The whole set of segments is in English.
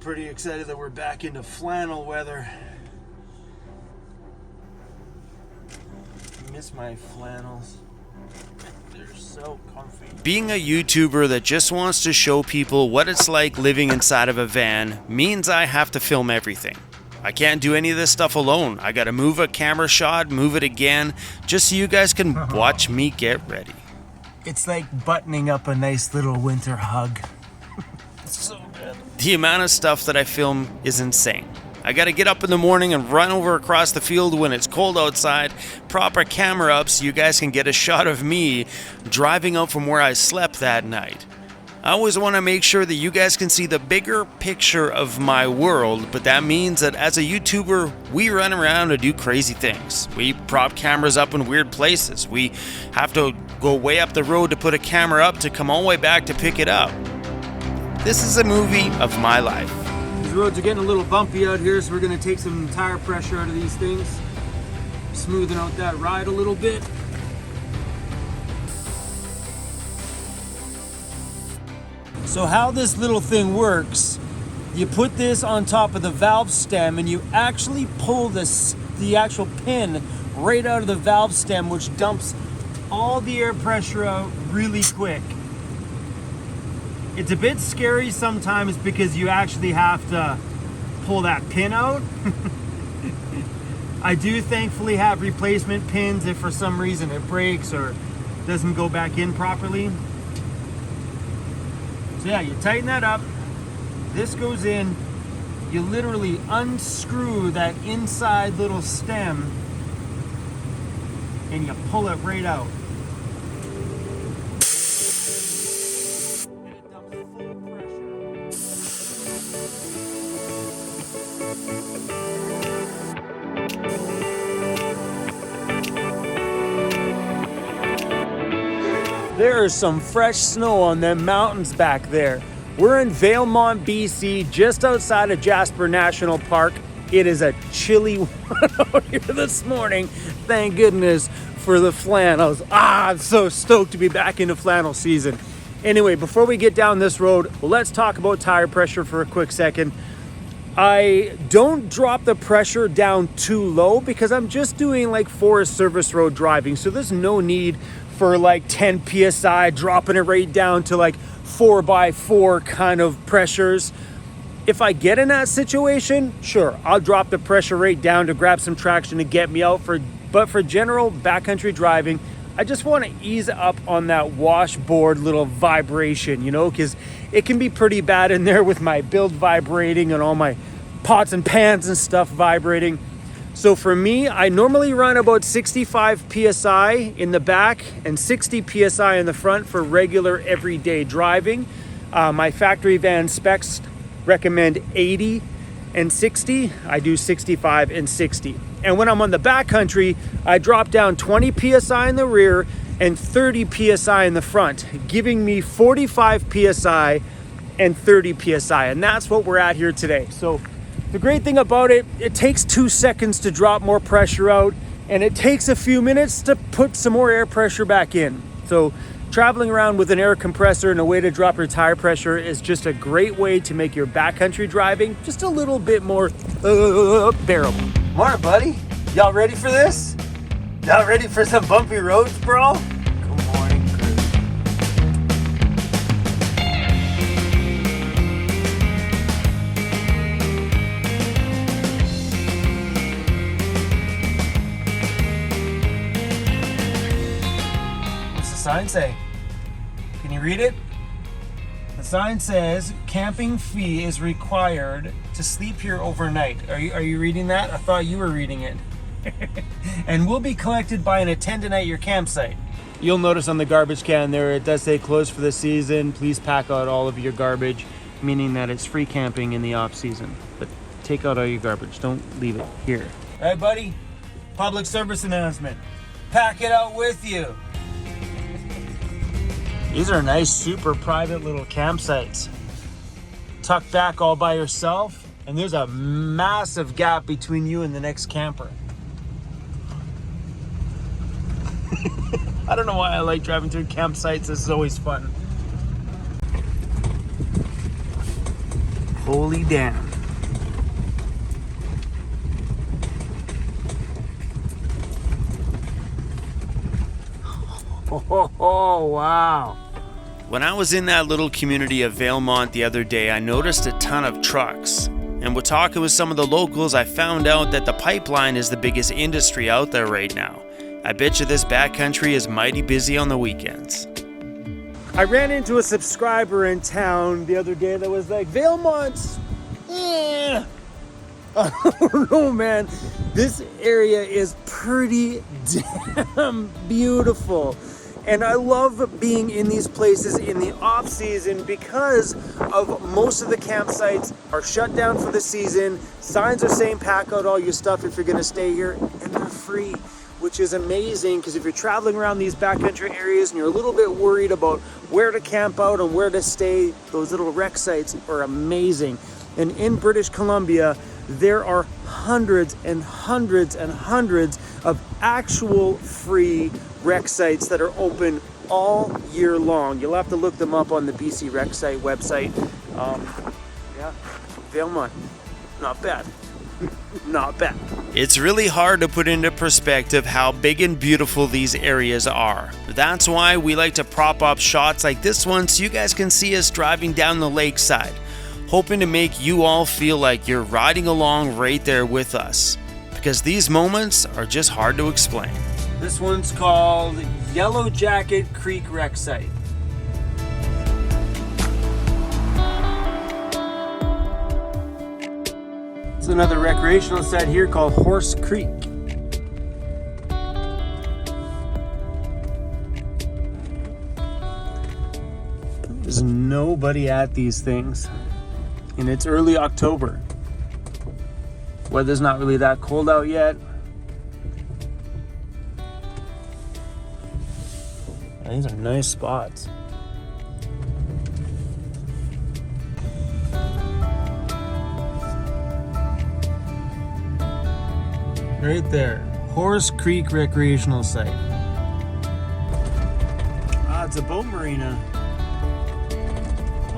pretty excited that we're back into flannel weather. I miss my flannels. They're so comfy. Being a YouTuber that just wants to show people what it's like living inside of a van means I have to film everything. I can't do any of this stuff alone. I gotta move a camera shot, move it again, just so you guys can watch me get ready. It's like buttoning up a nice little winter hug. It's so good. The amount of stuff that I film is insane. I gotta get up in the morning and run over across the field when it's cold outside, prop our camera up so you guys can get a shot of me driving out from where I slept that night. I always want to make sure that you guys can see the bigger picture of my world, but that means that as a YouTuber, we run around and do crazy things. We prop cameras up in weird places. We have to go way up the road to put a camera up to come all the way back to pick it up. This is a movie of my life. These roads are getting a little bumpy out here, so we're going to take some tire pressure out of these things. Smoothing out that ride a little bit. So how this little thing works, you put this on top of the valve stem and you actually pull the actual pin right out of the valve stem, which dumps all the air pressure out really quick. It's a bit scary sometimes because you actually have to pull that pin out. I do thankfully have replacement pins if for some reason it breaks or doesn't go back in properly. So yeah, you tighten that up, this goes in, you literally unscrew that inside little stem and you pull it right out. And it dumps full There is some fresh snow on them mountains back there. We're in Valemount BC, just outside of Jasper National Park. It is a chilly one out here this morning. Thank goodness for the flannels. I'm so stoked to be back into flannel season. Anyway, before we get down this road, let's talk about tire pressure for a quick second. I don't drop the pressure down too low because I'm just doing like forest service road driving. So there's no need for like 10 PSI, dropping it right down to like 4x4 kind of pressures. If I get in that situation, sure, I'll drop the pressure rate down to grab some traction to get me out but for general backcountry driving, I just want to ease up on that washboard little vibration, you know, because it can be pretty bad in there with my build vibrating and all my pots and pans and stuff vibrating. So for me, I normally run about 65 PSI in the back and 60 PSI in the front for regular everyday driving. My factory van specs recommend 80 and 60. I do 65 and 60. And when I'm on the backcountry, I drop down 20 PSI in the rear and 30 PSI in the front, giving me 45 PSI and 30 PSI. And that's what we're at here today. So the great thing about it, it takes 2 seconds to drop more pressure out, and it takes a few minutes to put some more air pressure back in. So traveling around with an air compressor and a way to drop your tire pressure is just a great way to make your backcountry driving just a little bit more bearable. Morning, buddy. Y'all ready for this? Y'all ready for some bumpy roads, bro? Good morning, crew. What's the sign say? Can you read it? The sign says, camping fee is required to sleep here overnight. Are you reading that? I thought you were reading it. And will be collected by an attendant at your campsite. You'll notice on the garbage can there, it does say closed for the season. Please pack out all of your garbage, meaning that it's free camping in the off season. But take out all your garbage, don't leave it here. All right, buddy, public service announcement. Pack it out with you. These are nice, super private little campsites. Tucked back all by yourself, and there's a massive gap between you and the next camper. I don't know why I like driving through campsites. This is always fun. Holy damn. Oh, wow. When I was in that little community of Valemount the other day, I noticed a ton of trucks. And with talking with some of the locals, I found out that the pipeline is the biggest industry out there right now. I bet you this backcountry is mighty busy on the weekends. I ran into a subscriber in town the other day that was like, Valemount, I don't know, man. This area is pretty damn beautiful. And I love being in these places in the off season because of most of the campsites are shut down for the season. Signs are saying pack out all your stuff if you're gonna stay here, and they're free, which is amazing because if you're traveling around these backcountry areas and you're a little bit worried about where to camp out and where to stay, those little rec sites are amazing. And in British Columbia, there are hundreds and hundreds and hundreds of actual free rec sites that are open all year long. You'll have to look them up on the BC Rec Site website. Yeah, Valemount, not bad. Not bad. It's really hard to put into perspective how big and beautiful these areas are. That's why we like to prop up shots like this one so you guys can see us driving down the lakeside, hoping to make you all feel like you're riding along right there with us, because these moments are just hard to explain. This one's called Yellow Jacket Creek Rec Site. There's another recreational site here called Horse Creek. There's nobody at these things, and it's early October. Weather's not really that cold out yet. These are nice spots. Right there, Horse Creek Recreational Site. Ah, it's a boat marina.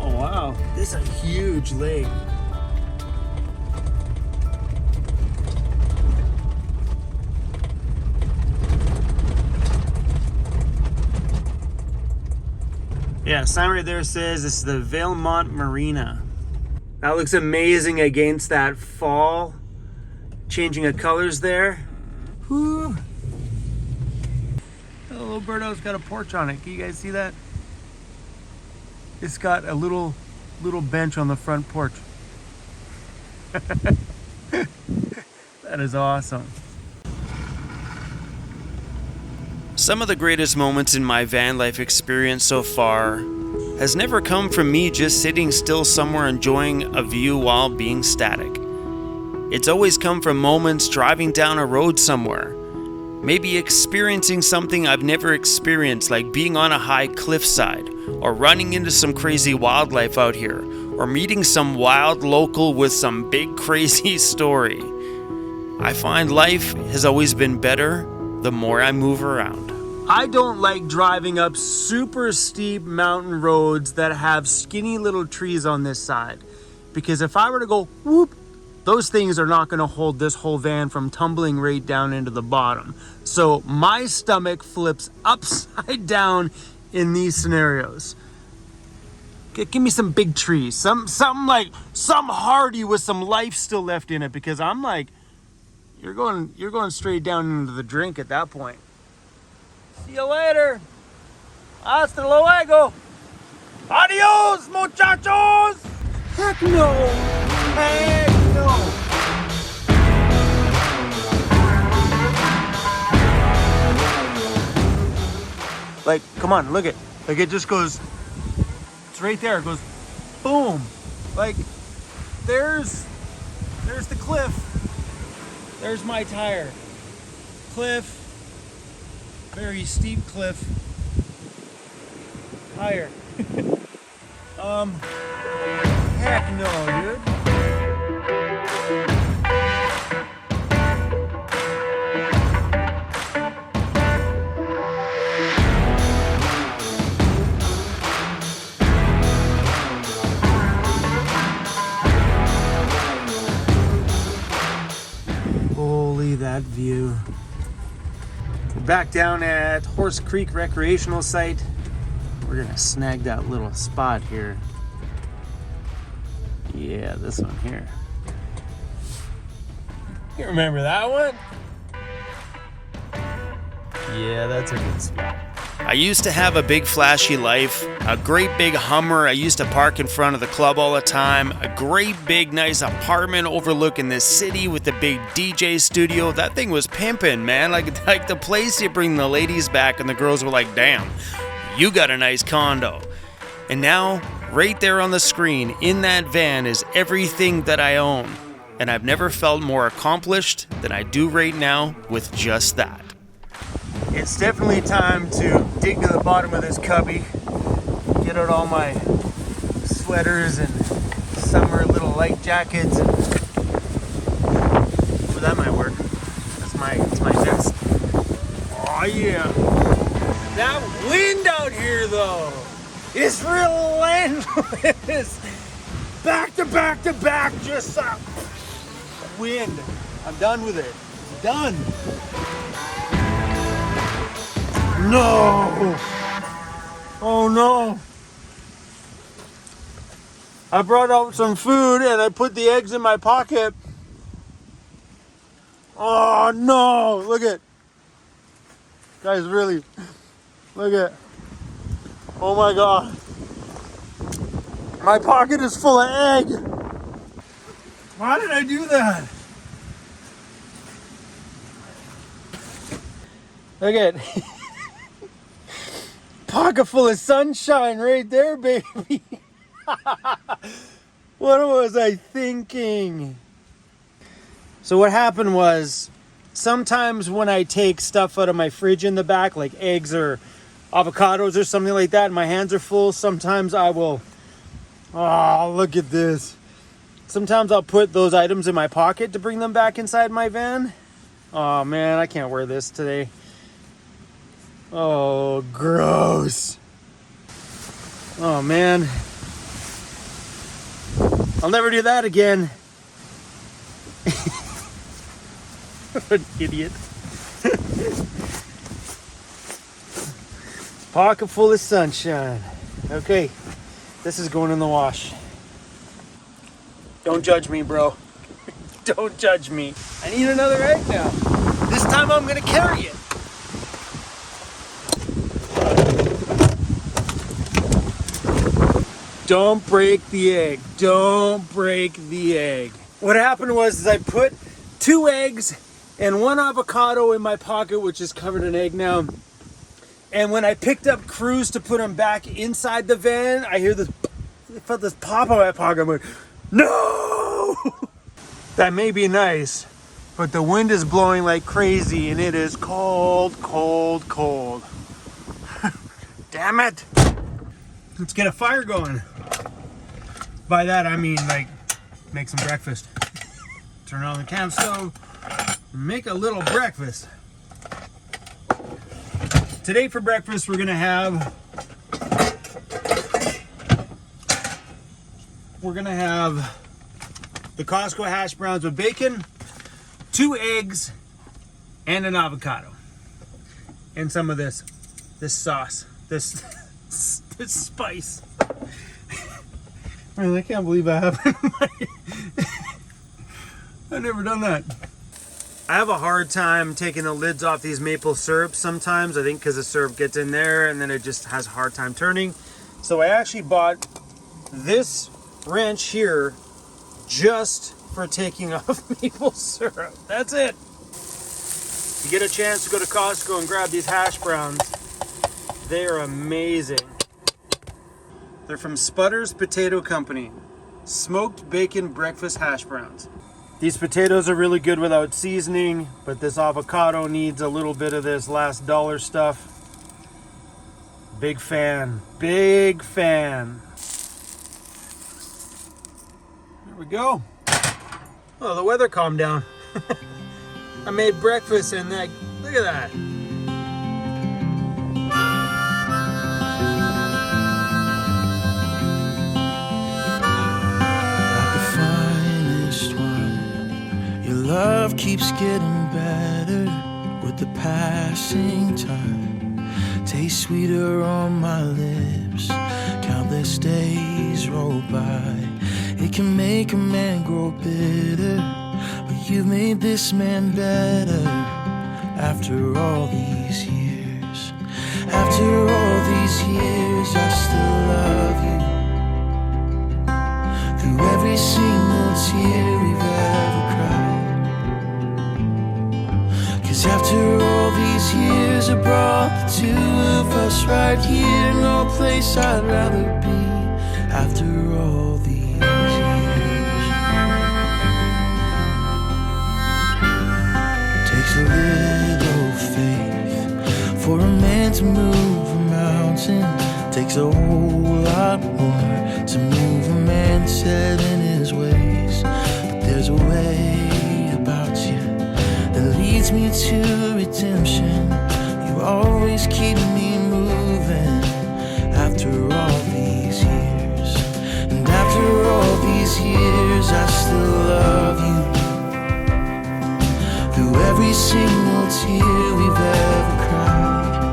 Oh wow, this is a huge lake. Yeah, sign right there says this is the Valemount Marina. That looks amazing against that fall. Changing of colors there. Whew. That little birdhouse got a porch on it. Can you guys see that? It's got a little bench on the front porch. That is awesome. Some of the greatest moments in my van life experience so far has never come from me just sitting still somewhere enjoying a view while being static. It's always come from moments driving down a road somewhere, maybe experiencing something I've never experienced, like being on a high cliffside, or running into some crazy wildlife out here, or meeting some wild local with some big crazy story. I find life has always been better the more I move around. I don't like driving up super steep mountain roads that have skinny little trees on this side, because if I were to go whoop, those things are not going to hold this whole van from tumbling right down into the bottom. So my stomach flips upside down in these scenarios. Give me some big trees, something hardy with some life still left in it, because I'm like, you're going straight down into the drink at that point. See you later. Hasta luego. Adios, muchachos. Heck no. Heck no. Like, come on, look it. Like, it just goes, it's right there. It goes, boom. Like, there's the cliff. There's my tire. Cliff. Very steep cliff. Tire. Heck no, dude. Holy, that view. We're back down at Horse Creek Recreational Site. We're gonna snag that little spot here. Yeah, this one here. You remember that one? Yeah, that's a good spot. I used to have a big flashy life, a great big Hummer. I used to park in front of the club all the time, a great big nice apartment overlooking the city with the big DJ studio. That thing was pimping, man. Like the place you bring the ladies back and the girls were like, damn, you got a nice condo. And now, right there on the screen, in that van is everything that I own. And I've never felt more accomplished than I do right now with just that. It's definitely time to dig to the bottom of this cubby, get out all my sweaters and summer little light jackets. And well, that might work. It's my vest. Oh yeah. That wind out here though is relentless. Back to back to back, just wind. I'm done with it. Done. No! Oh no! I brought out some food and I put the eggs in my pocket. Oh no! Look at, guys, really, look at. Oh my God! My pocket is full of egg. Why did I do that? Look at. Pocket full of sunshine right there, baby. What was I thinking? So what happened was, sometimes when I take stuff out of my fridge in the back, like eggs or avocados or something like that, and my hands are full, sometimes I will, oh, look at this. Sometimes I'll put those items in my pocket to bring them back inside my van. Oh man, I can't wear this today. Oh, gross. Oh, man. I'll never do that again. What an idiot. Pocket full of sunshine. Okay, this is going in the wash. Don't judge me, bro. Don't judge me. I need another egg now. This time I'm gonna carry it. Don't break the egg. Don't break the egg. What happened was I put 2 eggs and 1 avocado in my pocket, which is covered in egg now. And when I picked up Cruz to put them back inside the van, I felt this pop on my pocket. I'm like, no! That may be nice, but the wind is blowing like crazy and it is cold, cold, cold. Damn it! Let's get a fire going. By that I mean like make some breakfast. Turn on the camp stove, make a little breakfast. Today for breakfast we're gonna have the Costco hash browns with bacon, 2 eggs, and an avocado. And some of this sauce, this spice. Man, I can't believe I haven't. I've never done that. I have a hard time taking the lids off these maple syrups sometimes. I think because the syrup gets in there and then it just has a hard time turning. So I actually bought this wrench here just for taking off maple syrup. That's it. You get a chance to go to Costco and grab these hash browns. They are amazing. They're from Sputter's Potato Company. Smoked bacon breakfast hash browns. These potatoes are really good without seasoning, but this avocado needs a little bit of this last dollar stuff. Big fan. Big fan. There we go. Oh, the weather calmed down. I made breakfast and look at that. Your love keeps getting better with the passing time. Tastes sweeter on my lips. Countless days roll by. It can make a man grow bitter, but you've made this man better. After all these years, after all these years, I still love you. Through every single tear we've ever cried. 'Cause after all these years, I brought the two of us right here. No place I'd rather be. After all these years, it takes a little faith for a man to move a mountain. It takes a whole lot more to move a man's head in his ways. But there's a way about you that leads me to redemption. You always keep me moving. After all these years, and after all these years, I still love you. Through every single tear we've ever cried.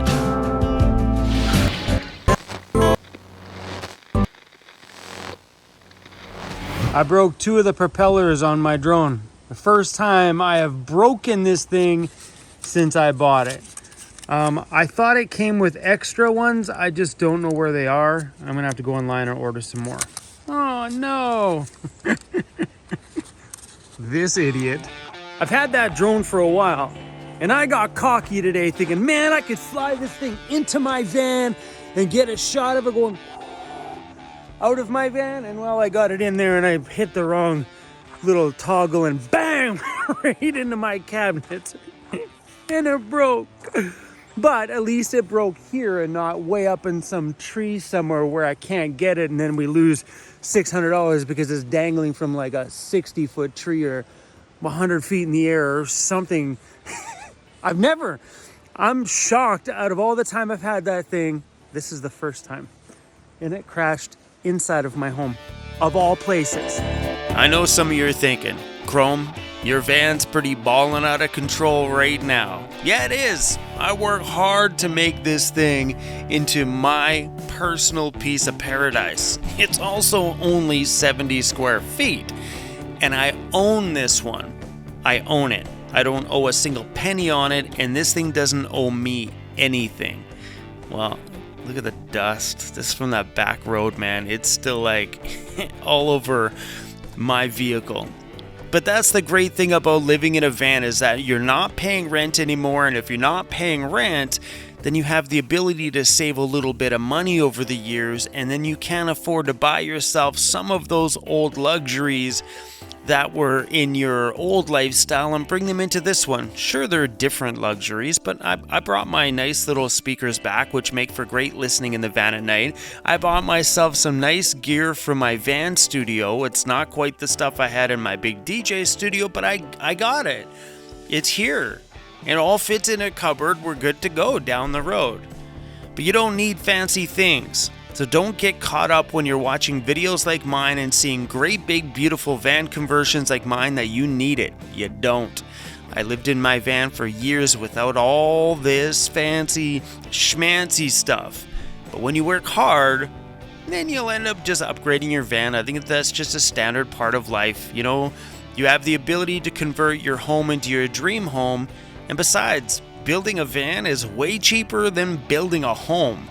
I broke 2 of the propellers on my drone. The first time I have broken this thing since I bought it. I thought it came with extra ones. I just don't know where they are. I'm gonna have to go online and order some more. Oh no! This idiot. I've had that drone for a while, and I got cocky today thinking, man, I could fly this thing into my van and get a shot of it going out of my van. And well, I got it in there and I hit the wrong little toggle and bam, right into my cabinet. And it broke. But at least it broke here and not way up in some tree somewhere where I can't get it, and then we lose $600 because it's dangling from like a 60-foot tree or 100 feet in the air or something. I'm shocked. Out of all the time I've had that thing, this is the first time. And it crashed inside of my home, of all places. I know some of you are thinking, Chrome, your van's pretty ballin' out of control right now. Yeah, it is. I work hard to make this thing into my personal piece of paradise. It's also only 70 square feet, and I own this one. I own it. I don't owe a single penny on it, and this thing doesn't owe me anything. Well, look at the dust. This is from that back road, man. It's still like all over my vehicle. But that's the great thing about living in a van, is that you're not paying rent anymore. And if you're not paying rent, then you have the ability to save a little bit of money over the years. And then you can afford to buy yourself some of those old luxuries that were in your old lifestyle and bring them into this one. Sure, there are different luxuries, but I brought my nice little speakers back, which make for great listening in the van at night. I bought myself some nice gear from my van studio. It's not quite the stuff I had in my big DJ studio, but I got it. It's here. It all fits in a cupboard. We're good to go down the road. But you don't need fancy things. So don't get caught up when you're watching videos like mine and seeing great big beautiful van conversions like mine that you need it. You don't. I lived in my van for years without all this fancy schmancy stuff. But when you work hard, then you'll end up just upgrading your van. I think that's just a standard part of life. You know, you have the ability to convert your home into your dream home. And besides, building a van is way cheaper than building a home.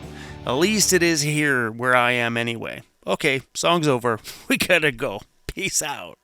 At least it is here where I am anyway. Okay, song's over. We gotta go. Peace out.